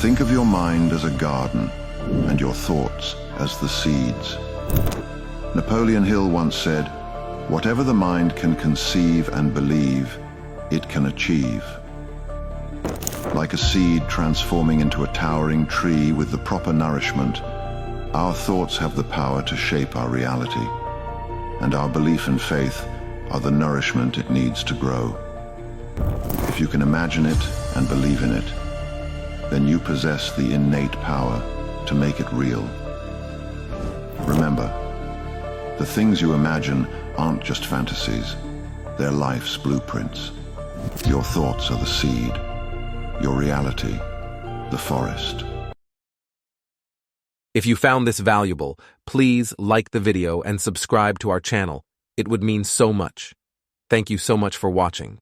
Think of your mind as a garden and your thoughts as the seeds. Napoleon Hill once said, "Whatever the mind can conceive and believe, it can achieve." Like a seed transforming into a towering tree with the proper nourishment, our thoughts have the power to shape our reality, and our belief and faith are the nourishment it needs to grow. If you can imagine it and believe in it, then you possess the innate power to make it real. Remember, the things you imagine aren't just fantasies, they're life's blueprints. Your thoughts are the seed, your reality, the forest. If you found this valuable, please like the video and subscribe to our channel. It would mean so much. Thank you so much for watching.